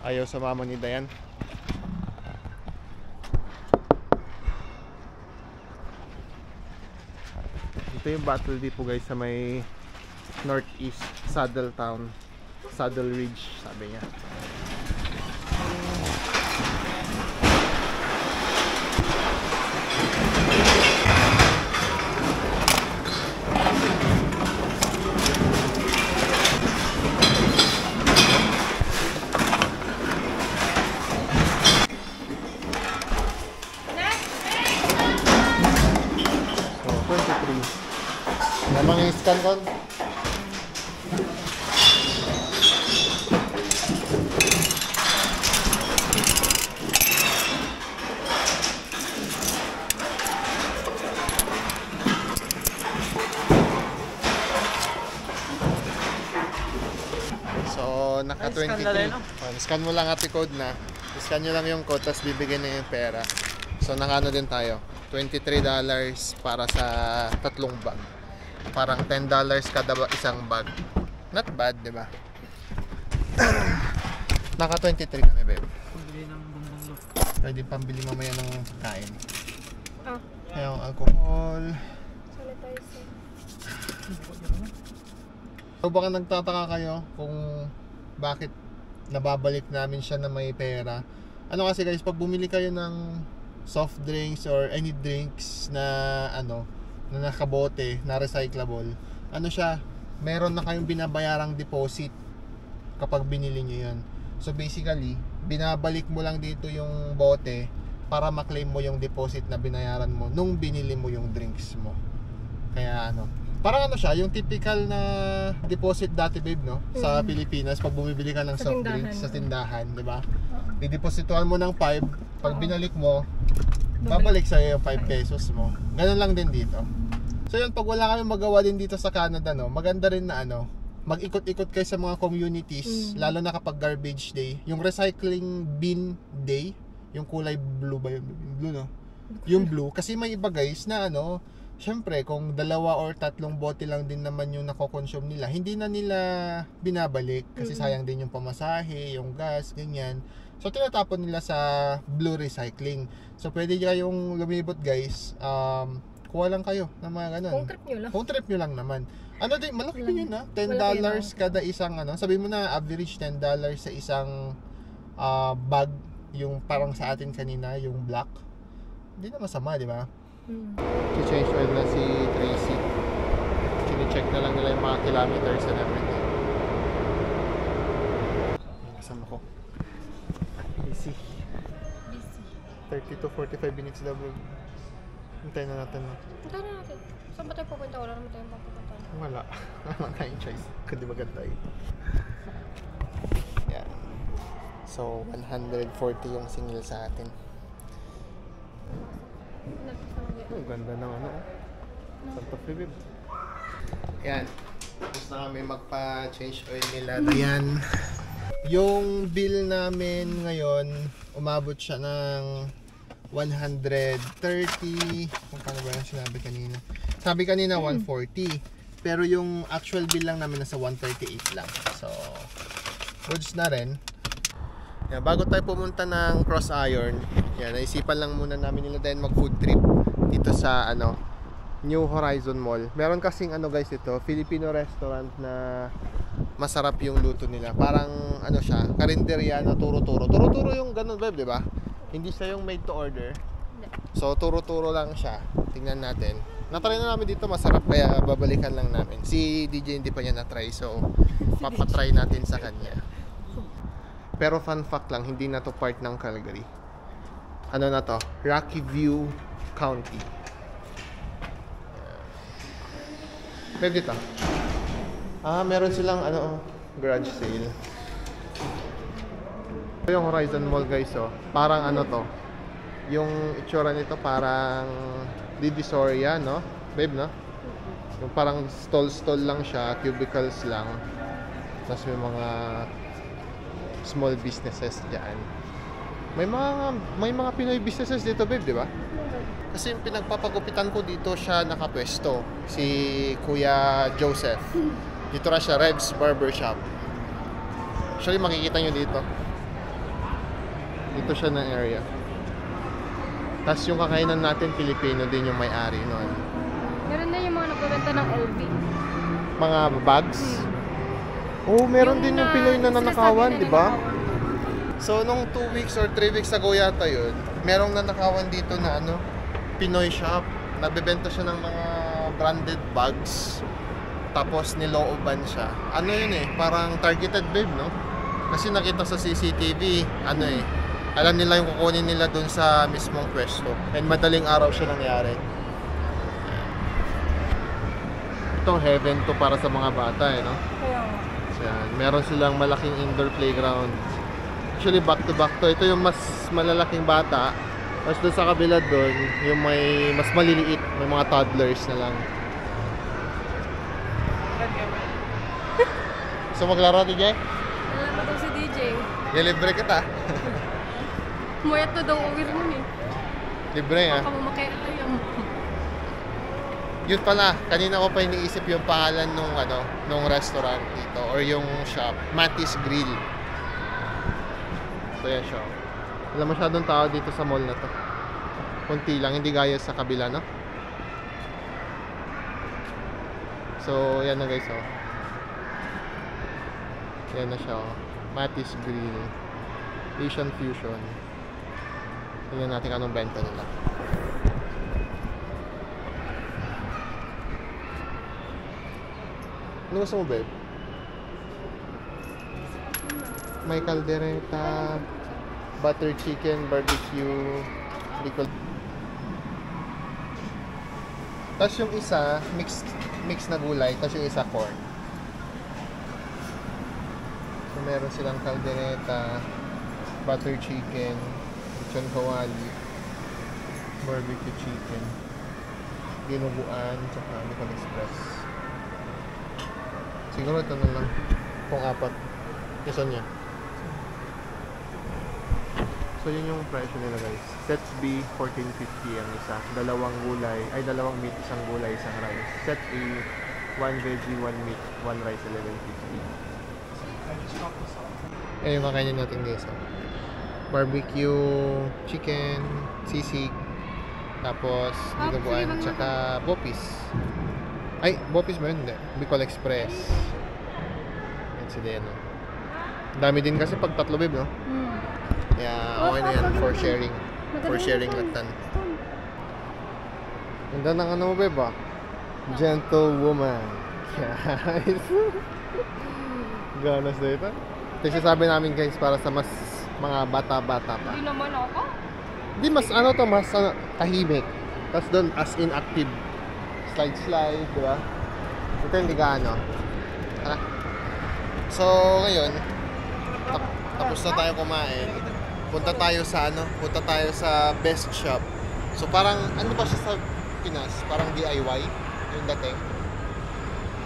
Ayaw sumama ni Dayan. Ito yung Battle Depot guys sa may Northeast Saddle Town, Saddle Ridge sabi niya. Namang i-scan kon? So, naka 23. Scan mo lang ate code na. Scan nyo lang yung code, tapos bibigyan na yung pera. So, nakano din tayo. $23 para sa tatlong bag. Parang $10 kada isang bag. Not bad, di ba? Naka 23 kami, babe. Pambili ng bumbong. Pwede pambili mamaya ng kain. Ah. Yung alcohol. Sanitizer. So baka nagtataka kayo kung bakit nababalik namin siya na may pera. Ano kasi guys, pag bumili kayo ng soft drinks or any drinks na ano, na nakabote, na recyclable, ano siya, meron na kayong binabayarang deposit kapag binili nyo yun. So basically, binabalik mo lang dito yung bote para maklaim mo yung deposit na binayaran mo nung binili mo yung drinks mo. Kaya ano, parang ano siya, yung typical na deposit dati babe, no? Sa Pilipinas, pag bumibili ka ng Sa soft tindahan. drinks sa tindahan, di ba? Dideposituhan mo ng 5, pag binalik mo, babalik sa'yo yung 5 pesos mo. Ganun lang din dito. So yun, pag wala kami magawa din dito sa Canada, no, maganda rin na ano, mag-ikot-ikot kayo sa mga communities, lalo na kapag garbage day. Yung recycling bin day, yung kulay blue ba yun? Blue, no? Yung blue, kasi may iba guys na ano, syempre kung 2 or 3 bote lang din naman yung nako-consume nila, hindi na nila binabalik kasi sayang din yung pamasahe, yung gas, ganyan. So tinatapon nila sa blue recycling. So pwede kayong lumibot guys, kuha lang kayo ng mga ganun. Kung trip nyo lang. Kung trip nyo lang naman. Ano din, malaki din yun ha. $10 kada isang ano. Sabi mo na average $10 sa isang bag. Yung parang sa atin kanina, yung black. Hindi na masama, di ba? I-change oil na si Tracy. Chine-check na lang nila yung mga kilometers and everything. Kasama ko. Easy. 30 to 45 minutes daw. Hintayin na natin. Hintayin na natin. Saan ba tayo pupunta? Wala naman tayong pupunta. Wala. Wala tayong choice. Kundi maganda eh. Yan. So, 140 yung singil sa atin. Ang ganda ng ano. Santa Fe, babe. Yan. Tapos na kami magpa-change oil nila. Ayan. Yung bill namin ngayon, umabot siya ng 130. Kung paano ba yung sinabi kanina? Sabi kanina 140. Pero yung actual bill lang namin nasa 138 lang. So, goods na rin. Yan, bago tayo pumunta ng Cross Iron, yan, naisipan lang muna namin nila din mag food trip dito sa ano, New Horizon Mall. Meron kasing ano guys ito, Filipino restaurant na masarap yung luto nila. Parang ano siya, karinderya na turo-turo. Turo-turo yung ganun babe, di ba? Hindi siya yung made to order. So turo-turo lang siya. Tingnan natin. Na-try na namin dito, masarap kaya babalikan lang namin. Si DJ hindi pa niya na-try, so papatry natin sa kanya. Pero fun fact lang, hindi na to part ng Calgary. Ano na to? Rocky View County. Pwede dito. Meron silang ano, garage sale. Ito yung Horizon Mall guys, oh. Parang ano to. Yung itsura nito parang Divisoria, no? Babe, no? Yung parang stall lang siya, cubicles lang. Tapos may mga small businesses diyan. May mga Pinoy businesses dito, babe, di ba? Kasi yung pinagpapagupitan ko dito siya nakapwesto, si Kuya Joseph. Dito na siya, Rev's Barbershop. Actually makikita nyo dito. Dito siya na area. Tapos yung kakainan natin, Pilipino din yung may-ari nun. Meron na yung mga nagbebenta ng LV. Mga bags. Oh, meron din yung Pinoy na nanakawan, di ba? So, nung 2 weeks or 3 weeks ago yata yun, merong nanakawan dito na ano, Pinoy shop. Nabebenta siya ng mga branded bags. Tapos nilooban siya. Ano yun eh, parang targeted babe, no? Kasi nakita sa CCTV, ano eh, alam nila yung kukunin nila dun sa mismong pwesto. And madaling araw siya nangyari. Itong heaven to para sa mga bata eh, no? Kaya nga. So, yan. Meron silang malaking indoor playground. Actually, back to back to. Ito yung mas malalaking bata. Tapos doon sa kabila doon, yung may mas maliliit. May mga toddlers na lang. So, maglaro, DJ? Wala pa daw si DJ. Libre kita. Mayat to daw uwir nun eh. Libre ah. Baka mamakera tayo. Yun pala, kanina ko pa iniisip yung pangalan nung restaurant dito or yung shop, Matty's Grill. So yan siya. Wala masyadong tao dito sa mall na to. Kunti lang, hindi gaya sa kabila, no? So yan na guys, oh. Yan na siya, oh. Matty's Grill, Asian Fusion. Tingnan natin anong benta nila. Ano gusto mo, babe? May caldereta, butter chicken, barbecue, bicol. Tapos yung isa, mix na gulay, tapos yung isa corn. So meron silang caldereta, butter chicken, lechon kawali, barbecue chicken, dinuguan, tsaka Bicol Express. Siguro ito na lang. Kung apat. Isa niya. So yun yung presyo nila guys. Set B, 14.50 ang isa. Dalawang gulay. Ay, dalawang meat, isang gulay, isang rice. Set A, 1 veggie, 1 meat, 1 rice, 11.50. Eh, yung kakainin natin guys. Oh. Barbecue, chicken, sisig, tapos dinuguan, tsaka bopis. Ay, bopis ba yun? Hindi. Bicol Express. Yan si Deno. Dami din kasi pag tatlo, babe, no? Kaya okay na yan for sharing. For sharing latan. Ganda ng ano mo, babe, ah? Gentlewoman. Guys. Ganas na ito. Ito yung sabi namin guys para sa mas mga bata-bata pa. Hindi naman ako. Hindi, mas ano to, mas tahimik. Tapos doon as in active. Slide, di ba? Ito hindi gaano. Tara. So, ngayon, tapos na tayo kumain. Punta tayo sa best shop. So, parang, ano ba siya sa Pinas? Parang DIY, yung dating.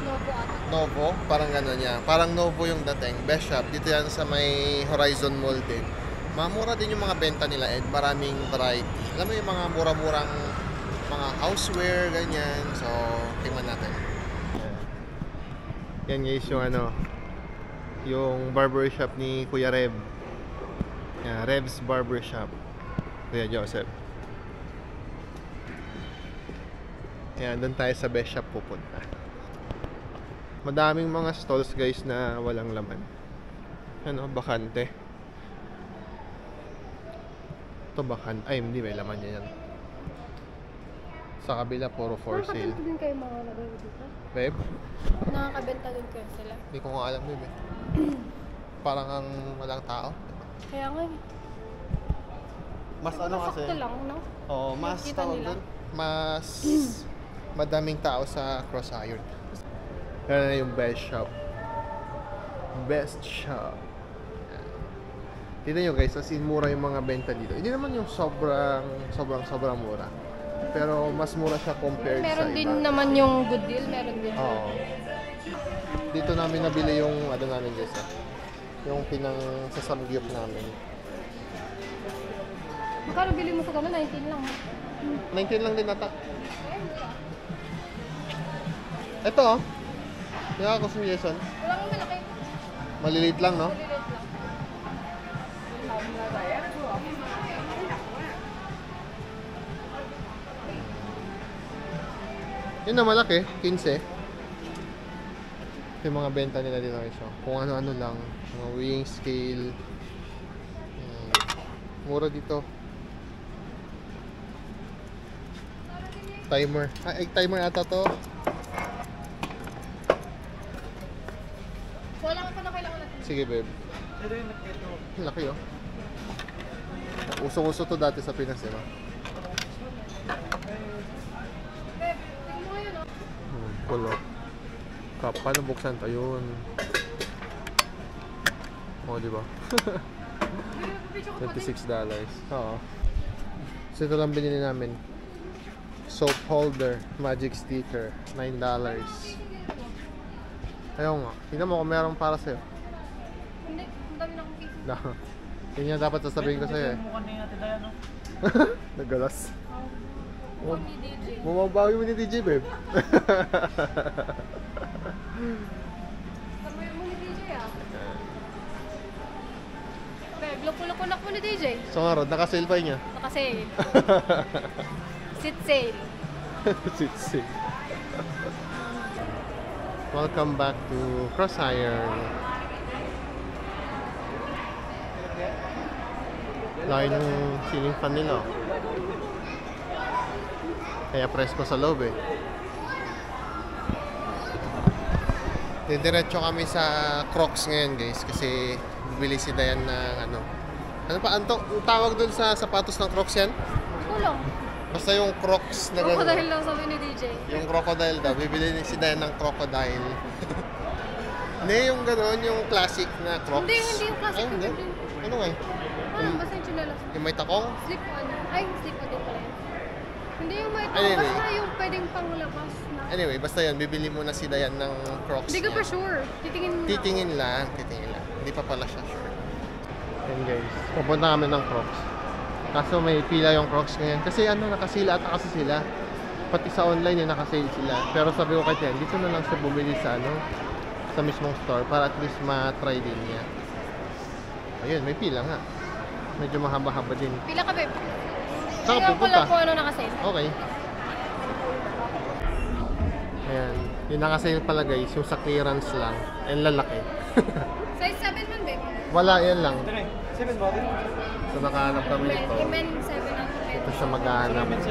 Novo ata. Novo, parang gano'n niya. Parang Novo yung dating. Best shop. Dito yan sa may Horizon Mall din. Mamura din yung mga benta nila and maraming variety. Alam mo yung mga mura-murang mga houseware, ganyan. So, tingnan natin. Yan guys yung yung barbershop ni Kuya Rev. Yan, Rev's Barbershop. Kuya Joseph. Yan, doon tayo sa best shop pupunta. Madaming mga stalls guys na walang laman. Bakante. Ito bakante. Ay, hindi, may laman yan. Sa kabila, puro for sale. Nakakabenta din kayo mga lagay dito? Babe? Nakakabenta din kayo sila? Hindi ko nga alam, babe. Parang ang walang tao. Kaya nga eh. Mas ano kasi? Sakto lang, no? Oo, mas Kita tao nila. dun. Mas madaming tao sa Cross Iron. Yan na yung best shop. Best shop. Tignan nyo guys, as in mura yung mga benta dito. Hindi naman yung sobrang mura. Pero mas mura siya compared sa Meron iba. din naman yung good deal, meron din. Oo. Dito namin nabili yung namin guys. Yung pinang sa samgyup namin. Magkano bili mo sa gano'n? 19 lang. 19 lang din ata. Ito oh. Kaya ako si Jason. Wala kang malaki. Maliliit lang, no? Maliliit lang. Yun na malaki, 15. Yung mga benta nila dito guys. So, kung ano-ano lang, mga weighing scale. Mura dito. Timer. Ay, timer ata to. Wala ka pa na kailangan natin. Sige, babe. Laki oh. Usong-uso to dati sa Pinas, diba? Beb, tingin mo ngayon oh. Pulo. Paano buksan to? Yun. Oh, diba? $26. Oo. So ito lang binili namin. Soap holder, magic sticker, $9. Ayaw nga. Tingnan mo kung meron para sa'yo. Hindi, ang dami na akong case. Yun yung dapat sasabihin ko sa'yo eh. Mukha na yung ate Dayan, no? Nagalas. Huwag ni DJ. Bumabawi mo ni DJ, babe. Sabi mo ni DJ ah. Beb, loko-loko mo ni DJ. So nga, Rod, naka-sale pa niya. Nakasale. Sit sale. Sitsi. Welcome back to Crossiron. Laki ng ceiling fan nila. Kaya presko sa loob eh. Didiretso kami sa Crocs ngayon guys kasi bibili si Dayan ng ano. Ano pa? Ang tawag dun sa sapatos ng Crocs yan? Kulong. Basta yung Crocs na gano'n. Dahil lang sabi ni DJ. Yung crocodile daw. Bibili si Dayan ng crocodile. Hindi, yung gano'n, yung classic na Crocs. Hindi yung classic. Ay, hindi. Ano nga eh? Basta yung chinelas. Yung may takong? Slip on. Ay, slip on din pala yun. Hindi yung may Anyway. basta yung pwedeng panglabas na. Anyway, basta yun. Bibili muna si Dayan ng Crocs Hindi ka niya. pa sure. Titingin mo. Titingin lang. Hindi pa pala siya sure. Yan guys. Pupunta kami ng Crocs. Kaso may pila yung Crocs ngayon. Kasi ano, nakasila ata kasi sila. Pati sa online yung nakasale sila. Pero sabi ko kay Tian, dito na lang siya bumili sa ano, sa mismong store para at least ma-try din niya. Ayun, may pila nga. Medyo mahaba-haba din. Pila ka, babe. Saan ka Tingnan ko pupunta? lang kung ano nakasale. Okay. Ayan. Yung nakasale pala guys, yung sa clearance lang. Ang lalaki. Size 7 man, babe. Wala, yan lang. Ito na eh. 7 ba din? So nakahanap kami nito. Men 7 ang Ito siya maghahanap. 7.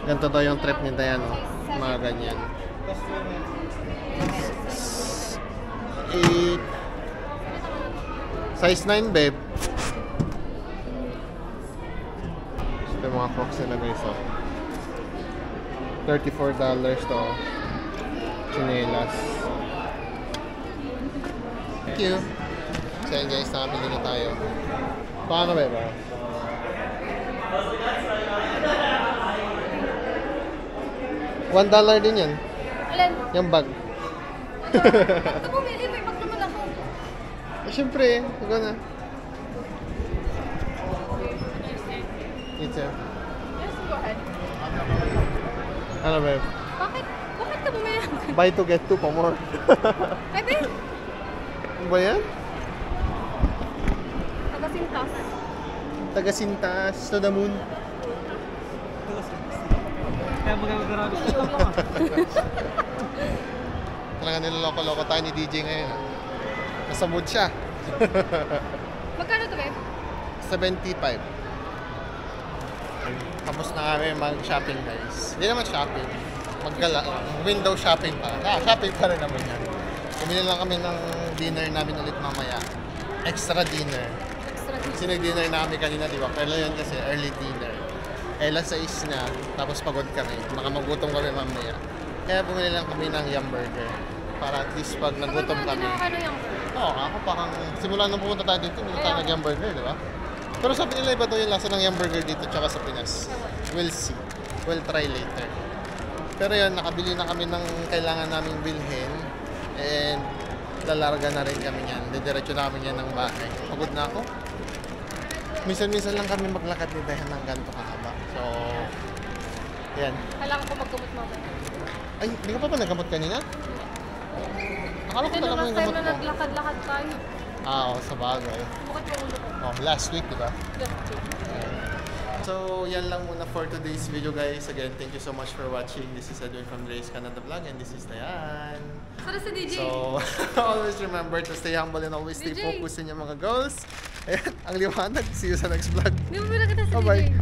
Ganito daw yung trip ni Dayan, oh. Mga ganyan. Tapos 8 size 9, babe. Ito yung mga Crocs nila guys, oh. $34 to. Chinelas. Thank you. So yun guys, nakabili na tayo. Paano ba ba? $1 din yan. Alin? Yung bag. Ito bumili, may bag naman ako. Eh, syempre, ikaw na. Teacher. Yes, go ahead. Ano ba? Bakit? Bakit ka bumili? Buy to get 2 pa more. Ay, babe. Ano ba yan? Tagasintas. Taga-Sintas to the moon. kaya magagagamit ko. Talaga niloloko-loko tayo ni DJ ngayon. ah. Nasa mood siya. Magkano to, babe? 75. Tapos na kami mag-shopping guys. Hindi naman shopping. Window shopping pa. Shopping pa rin naman yan. Bumili lang kami ng dinner namin ulit mamaya. Extra dinner. Extra dito. Kasi nag-dinner na kami kanina, di ba? Pero yun kasi early dinner. Alas 6 na, tapos pagod kami. Baka magutom kami mamaya. Kaya bumili lang kami ng yum burger. Para at least pag nagutom kami. Ano yung Oo, ako parang simula nung pumunta tayo dito, hindi tayo nag-yum burger, di ba? Pero sabi nila iba daw yung lasa ng yum burger dito tsaka sa Pinas. We'll see. We'll try later. Pero yun, nakabili na kami ng kailangan naming bilhin. And lalarga na rin kami yan. Didiretso na kami yan ng bahay. Pagod na ako. Minsan-minsan lang kami maglakad ni Dayan ng ganito kahaba. So, yan. Kailangan ko magkumot mamaya. Ay, hindi ka pa ba nagamot kanina? Akala ko Kasi nung na last yung time gamot na mo. naglakad-lakad tayo. Oo, sa bagay. Bukod yung ulo ko. Oh, last week, di ba? Just kidding. So, yan lang muna for today's video, guys. Again, thank you so much for watching. This is Edwin from Dre's Canada Vlog, and this is Dayan. Sana si DJ. So, always remember to stay humble and always stay DJ. focused in yung mga goals. Ayan, ang liwanag. See you sa next vlog. Di mo pinakita si Bye-bye. DJ.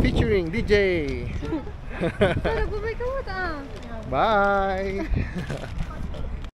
Featuring DJ. Para bumay ka mo ta. Bye.